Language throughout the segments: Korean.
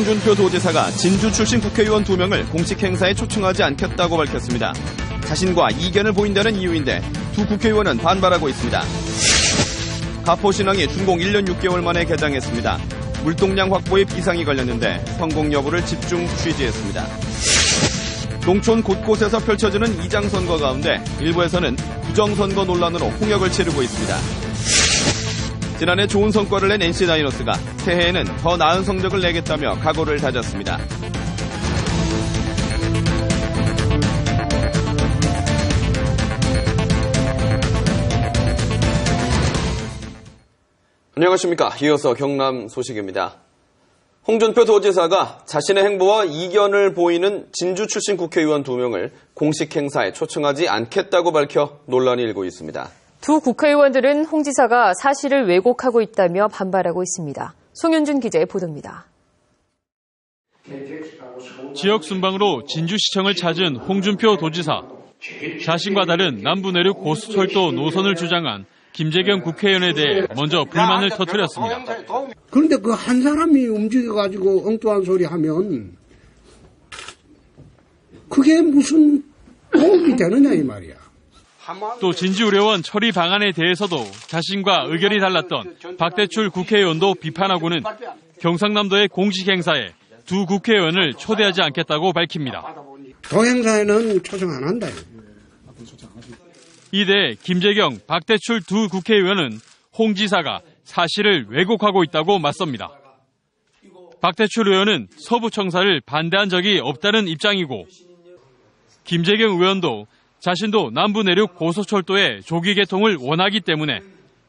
홍준표 도지사가 진주 출신 국회의원 2명을 공식 행사에 초청하지 않겠다고 밝혔습니다. 자신과 이견을 보인다는 이유인데 두 국회의원은 반발하고 있습니다. 가포신항이 준공 1년 6개월 만에 개장했습니다. 물동량 확보에 비상이 걸렸는데 성공 여부를 집중 취재했습니다. 농촌 곳곳에서 펼쳐지는 이장선거 가운데 일부에서는 부정선거 논란으로 홍역을 치르고 있습니다. 지난해 좋은 성과를 낸 NC 다이노스가 새해에는 더 나은 성적을 내겠다며 각오를 다졌습니다. 안녕하십니까. 이어서 경남 소식입니다. 홍준표 도지사가 자신의 행보와 이견을 보이는 진주 출신 국회의원 2명을 공식 행사에 초청하지 않겠다고 밝혀 논란이 일고 있습니다. 두 국회의원들은 홍 지사가 사실을 왜곡하고 있다며 반발하고 있습니다. 송윤준 기자의 보도입니다. 지역 순방으로 진주시청을 찾은 홍준표 도지사. 자신과 다른 남부내륙 고수철도 노선을 주장한 김재경 국회의원에 대해 먼저 불만을 터뜨렸습니다. 그런데 그 한 사람이 움직여가지고 엉뚱한 소리 하면 그게 무슨 도움이 되느냐 이 말이야. 또 진주의료원 처리 방안에 대해서도 자신과 의견이 달랐던 박대출 국회의원도 비판하고는 경상남도의 공식 행사에 두 국회의원을 초대하지 않겠다고 밝힙니다. 동행사에는 초청 안 한다. 이대 김재경, 박대출 두 국회의원은 홍 지사가 사실을 왜곡하고 있다고 맞섭니다. 박대출 의원은 서부청사를 반대한 적이 없다는 입장이고 김재경 의원도 자신도 남부내륙 고속철도의 조기 개통을 원하기 때문에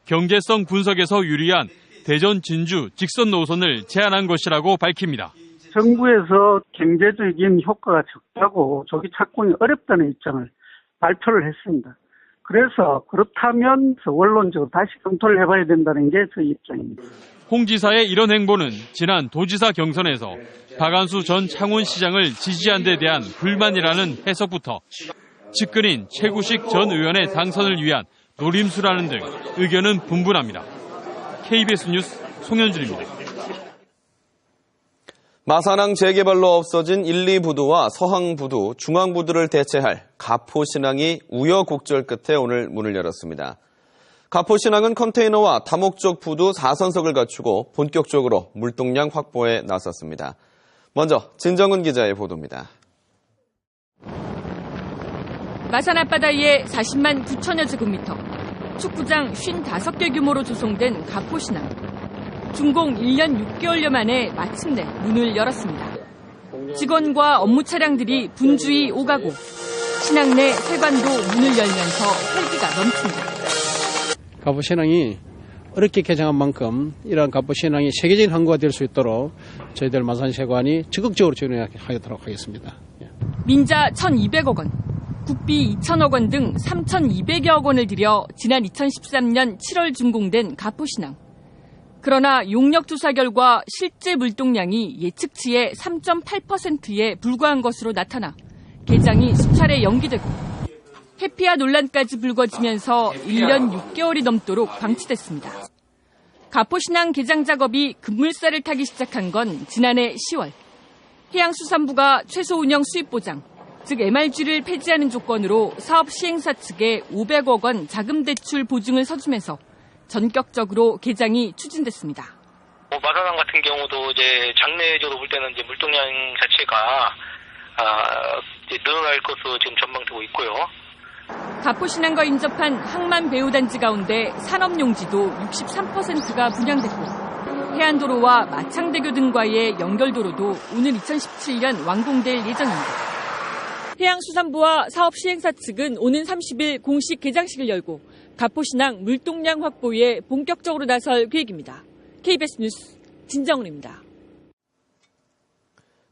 경제성 분석에서 유리한 대전 진주 직선 노선을 제안한 것이라고 밝힙니다. 정부에서 경제적인 효과가 적다고 조기 착공이 어렵다는 입장을 발표를 했습니다. 그래서 그렇다면 원론적으로 다시 검토를 해봐야 된다는 게 저희 입장입니다. 홍 지사의 이런 행보는 지난 도지사 경선에서 박안수 전 창원시장을 지지한 데 대한 불만이라는 해석부터 측근인 최구식 전 의원의 당선을 위한 노림수라는 등 의견은 분분합니다. KBS 뉴스 송현준입니다. 마산항 재개발로 없어진 1, 2부두와 서항부두, 중앙부두를 대체할 가포신항이 우여곡절 끝에 오늘 문을 열었습니다. 가포신항은 컨테이너와 다목적 부두 4선석을 갖추고 본격적으로 물동량 확보에 나섰습니다. 먼저 진정은 기자의 보도입니다. 마산 앞바다에 40만 9천여 제곱미터, 축구장 55개 규모로 조성된 가포신항. 준공 1년 6개월여 만에 마침내 문을 열었습니다. 직원과 업무 차량들이 분주히 오가고 신항 내 세관도 문을 열면서 활기가 넘칩니다. 가포신항이 어렵게 개장한 만큼 이러한 가포신항이 세계적인 항구가 될 수 있도록 저희들 마산세관이 적극적으로 지원하도록 하겠습니다. 민자 1,200억 원, 국비 2천억 원 등 3,200여억 원을 들여 지난 2013년 7월 준공된 가포신항. 그러나 용역 조사 결과 실제 물동량이 예측치의 3.8%에 불과한 것으로 나타나 개장이 수차례 연기되고 해피아 논란까지 불거지면서 1년 6개월이 넘도록 방치됐습니다. 가포신항 개장 작업이 급물살을 타기 시작한 건 지난해 10월. 해양수산부가 최소 운영 수입 보장, 즉 MRG를 폐지하는 조건으로 사업 시행사 측에 500억 원 자금 대출 보증을 서주면서 전격적으로 개장이 추진됐습니다. 마산항 같은 경우도 이제 장래적으로 볼 때는 이제 물동량 자체가 이제 늘어날 것으로 지금 전망되고 있고요. 가포신항과 인접한 항만 배후단지 가운데 산업용지도 63%가 분양됐고 해안도로와 마창대교 등과의 연결도로도 오는 2017년 완공될 예정입니다. 해양수산부와 사업 시행사 측은 오는 30일 공식 개장식을 열고 가포신항 물동량 확보에 본격적으로 나설 계획입니다. KBS 뉴스 진정은입니다.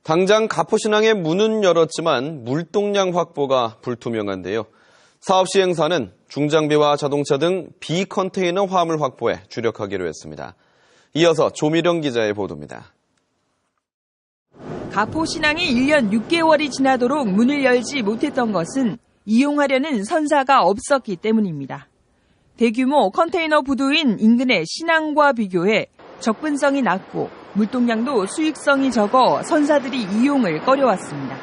당장 가포신항의 문은 열었지만 물동량 확보가 불투명한데요. 사업 시행사는 중장비와 자동차 등 비컨테이너 화물 확보에 주력하기로 했습니다. 이어서 조미령 기자의 보도입니다. 가포신항이 1년 6개월이 지나도록 문을 열지 못했던 것은 이용하려는 선사가 없었기 때문입니다. 대규모 컨테이너 부두인 인근의 신항과 비교해 접근성이 낮고 물동량도 수익성이 적어 선사들이 이용을 꺼려왔습니다.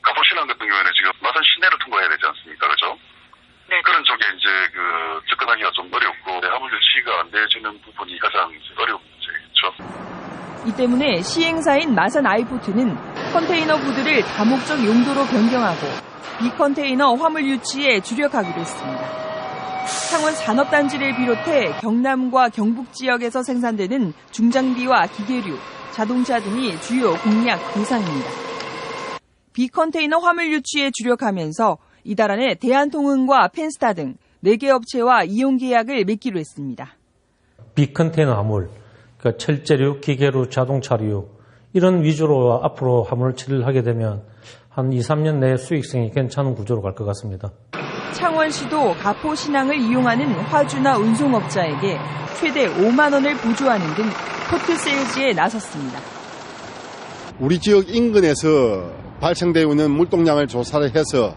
가포신항 같은 경우에는 지금 마산 시내를 통과해야 되지 않습니까? 그죠? 네. 그런 쪽에 이제 접근하기가 좀 어렵고 화물 유치가 안 되어지는 부분이 가장 어려운 문제겠죠. 이 때문에 시행사인 마산 아이포트는 컨테이너 부두를 다목적 용도로 변경하고 비컨테이너 화물 유치에 주력하기로 했습니다. 창원 산업단지를 비롯해 경남과 경북 지역에서 생산되는 중장비와 기계류, 자동차 등이 주요 공략 대상입니다. 비컨테이너 화물 유치에 주력하면서 이달 안에 대한통운과 펜스타 등 4개 업체와 이용 계약을 맺기로 했습니다. 비컨테이너 화물, 그러니까 철제류, 기계류, 자동차류 이런 위주로 앞으로 화물 처리를 하게 되면 한 2, 3년 내에 수익성이 괜찮은 구조로 갈 것 같습니다. 창원시도 가포신항을 이용하는 화주나 운송업자에게 최대 5만 원을 보조하는 등 포트세일즈에 나섰습니다. 우리 지역 인근에서 발생되어 있는 물동량을 조사를 해서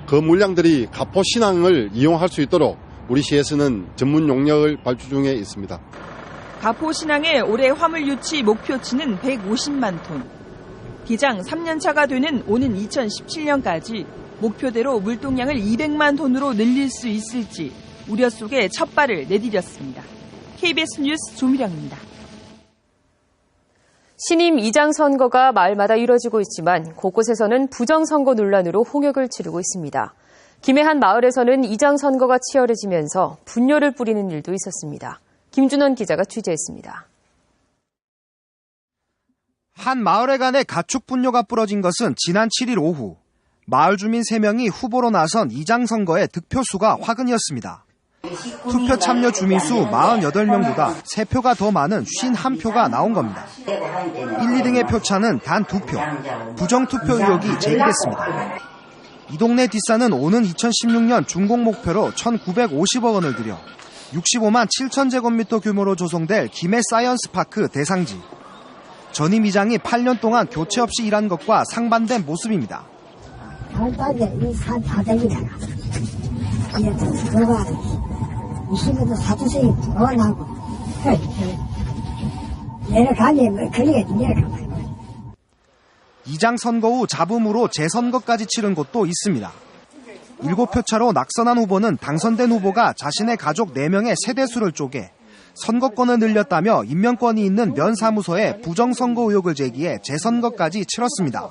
그 물량들이 가포신항을 이용할 수 있도록 우리 시에서는 전문 용역을 발주 중에 있습니다. 가포신항의 올해 화물 유치 목표치는 150만 톤. 기장 3년차가 되는 오는 2017년까지 목표대로 물동량을 200만 톤으로 늘릴 수 있을지 우려 속에 첫 발을 내디뎠습니다. KBS 뉴스 조미령입니다. 신임 이장 선거가 마을마다 이뤄지고 있지만 곳곳에서는 부정선거 논란으로 홍역을 치르고 있습니다. 김해 한 마을에서는 이장 선거가 치열해지면서 분뇨를 뿌리는 일도 있었습니다. 김준원 기자가 취재했습니다. 한 마을에 간에 가축 분뇨가 뿌려진 것은 지난 7일 오후 마을 주민 3명이 후보로 나선 이장 선거의 득표수가 화근이었습니다. 투표 참여 주민수 48명보다 3표가 더 많은 51표가 나온 겁니다. 1, 2등의 표차는 단 2표, 부정투표 의혹이 제기됐습니다. 이 동네 뒷산은 오는 2016년 준공 목표로 1,950억 원을 들여 65만 7천 제곱미터 규모로 조성될 김해 사이언스파크 대상지. 전임 이장이 8년 동안 교체 없이 일한 것과 상반된 모습입니다. 다음달에 이 산 다대기잖아. 이제 들어가 이 친구도 사투생이 넣어나고 내려가니 그리겠지 내려가. 이장 선거 후 잡음으로 재선거까지 치른 곳도 있습니다. 7표 차로 낙선한 후보는 당선된 후보가 자신의 가족 4명의 세대수를 쪼개 선거권을 늘렸다며 임명권이 있는 면사무소에 부정선거 의혹을 제기해 재선거까지 치렀습니다.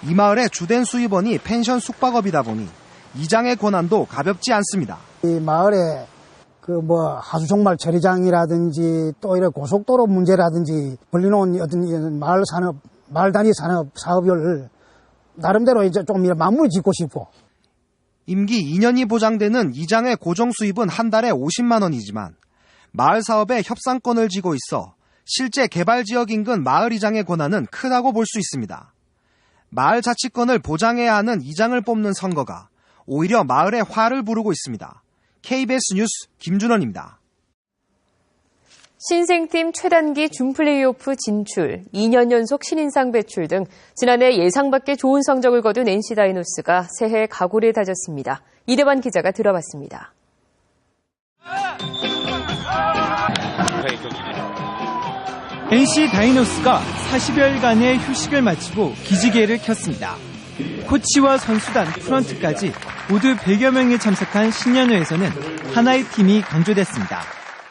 이 마을의 주된 수입원이 펜션 숙박업이다 보니 이장의 권한도 가볍지 않습니다. 이 마을에 하수종말 처리장이라든지 또 이런 고속도로 문제라든지 벌려놓은 어떤 마을 단위 산업 사업을 나름대로 이제 좀 마무리 짓고 싶고. 임기 2년이 보장되는 이장의 고정 수입은 한 달에 50만 원이지만 마을 사업에 협상권을 쥐고 있어 실제 개발 지역 인근 마을 이장의 권한은 크다고 볼 수 있습니다. 마을 자치권을 보장해야 하는 이장을 뽑는 선거가 오히려 마을에 화를 부르고 있습니다. KBS 뉴스 김준원입니다. 신생팀 최단기 준플레이오프 진출, 2년 연속 신인상 배출 등 지난해 예상 밖의 좋은 성적을 거둔 NC 다이노스가 새해 각오를 다졌습니다. 이대환 기자가 들어봤습니다. NC 다이노스가 40여일간의 휴식을 마치고 기지개를 켰습니다. 코치와 선수단, 프런트까지 모두 100여 명이 참석한 신년회에서는 하나의 팀이 강조됐습니다.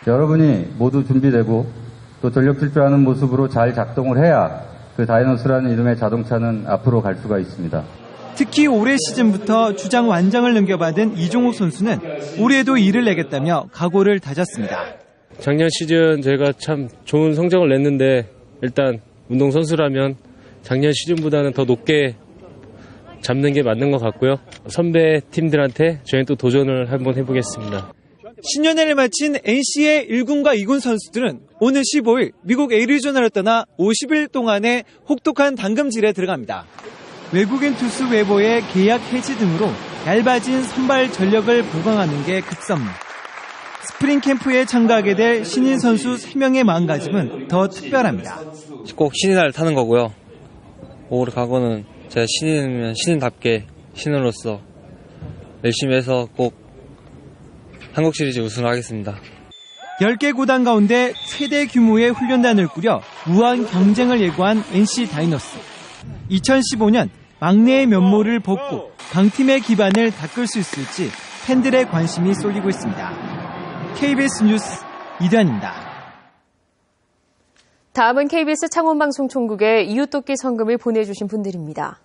여러분이 모두 준비되고 또 전력 질주하는 모습으로 잘 작동을 해야 그 다이노스라는 이름의 자동차는 앞으로 갈 수가 있습니다. 특히 올해 시즌부터 주장 완장을 넘겨받은 이종욱 선수는 올해도 일을 내겠다며 각오를 다졌습니다. 작년 시즌 저희가 참 좋은 성적을 냈는데 일단 운동선수라면 작년 시즌보다는 더 높게 잡는 게 맞는 것 같고요. 선배 팀들한테 저희는 또 도전을 한번 해보겠습니다. 신년회를 마친 NC의 1군과 2군 선수들은 오늘 15일 미국 애리조나를 떠나 50일 동안의 혹독한 당금질에 들어갑니다. 외국인 투수 외보의 계약 해지 등으로 얇아진 선발 전력을 보강하는 게 급선무. 스프링 캠프에 참가하게 될 신인 선수 3명의 마음가짐은 더 특별합니다. 꼭 신인을 타는 거고요. 올 각오는 제가 신인이면 신인답게 신인으로서 열심히 해서 꼭 한국 시리즈 우승을 하겠습니다. 10개 구단 가운데 최대 규모의 훈련단을 꾸려 무한 경쟁을 예고한 NC 다이노스. 2015년 막내의 면모를 벗고 강팀의 기반을 닦을 수 있을지 팬들의 관심이 쏠리고 있습니다. KBS 뉴스 이단입니다. 다음은 KBS 창원방송총국의 이웃돕기 성금을 보내주신 분들입니다.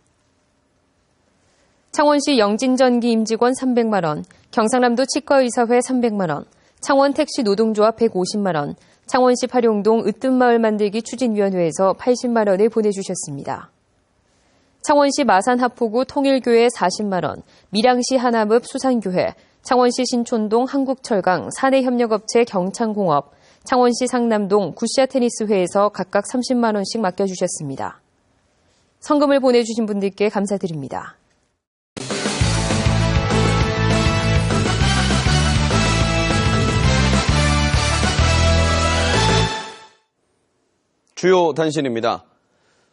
창원시 영진전기 임직원 300만 원, 경상남도 치과의사회 300만 원, 창원택시 노동조합 150만 원, 창원시 파룡동 으뜸마을 만들기 추진위원회에서 80만 원을 보내주셨습니다. 창원시 마산하포구 통일교회 40만 원, 밀양시 하남읍 수산교회, 창원시 신촌동 한국철강 사내협력업체 경창공업, 창원시 상남동 구시아테니스회에서 각각 30만 원씩 맡겨주셨습니다. 성금을 보내주신 분들께 감사드립니다. 주요 단신입니다.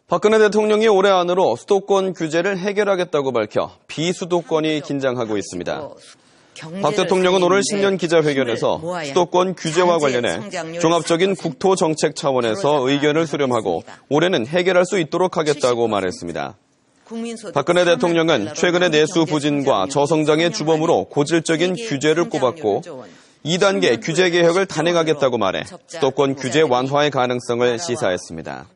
박근혜 대통령이 올해 안으로 수도권 규제를 해결하겠다고 밝혀 비수도권이 긴장하고 있습니다. 박 대통령은 오늘 신년 기자회견에서 수도권 규제와 관련해 종합적인 국토정책 차원에서 의견을 수렴하고 올해는 해결할 수 있도록 하겠다고 말했습니다. 박근혜 대통령은 최근의 내수 부진과 저성장의 주범으로 고질적인 규제를 꼽았고 2단계 규제 개혁을 단행하겠다고 말해 수도권 규제 완화의 가능성을 시사했습니다.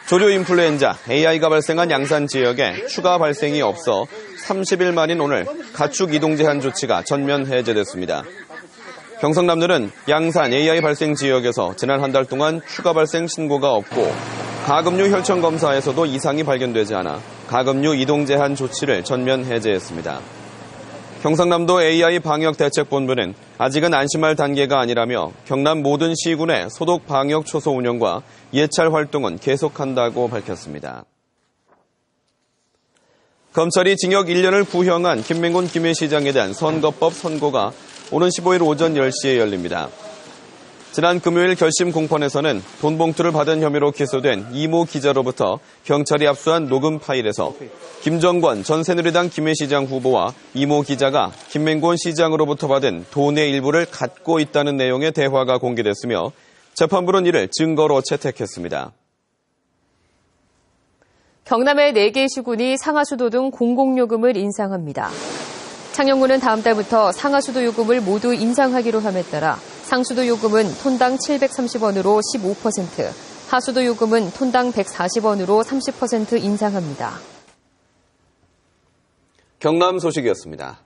조류 인플루엔자 AI가 발생한 양산 지역에 추가 발생이 없어 30일 만인 오늘 가축 이동 제한 조치가 전면 해제됐습니다. 경상남도는 양산 AI 발생 지역에서 지난 한 달 동안 추가 발생 신고가 없고 가금류 혈청 검사에서도 이상이 발견되지 않아 가금류 이동 제한 조치를 전면 해제했습니다. 경상남도 AI 방역대책본부는 아직은 안심할 단계가 아니라며 경남 모든 시군의 소독 방역 초소 운영과 예찰 활동은 계속한다고 밝혔습니다. 검찰이 징역 1년을 구형한 김맹곤 김해시장에 대한 선거법 선고가 오는 15일 오전 10시에 열립니다. 지난 금요일 결심 공판에서는 돈 봉투를 받은 혐의로 기소된 이모 기자로부터 경찰이 압수한 녹음 파일에서 김정권 전 새누리당 김해시장 후보와 이모 기자가 김맹곤 시장으로부터 받은 돈의 일부를 갖고 있다는 내용의 대화가 공개됐으며 재판부는 이를 증거로 채택했습니다. 경남의 4개 시군이 상하수도 등 공공요금을 인상합니다. 창녕군은 다음 달부터 상하수도 요금을 모두 인상하기로 함에 따라 상수도 요금은 톤당 730원으로 15%, 하수도 요금은 톤당 140원으로 30% 인상합니다. 경남 소식이었습니다.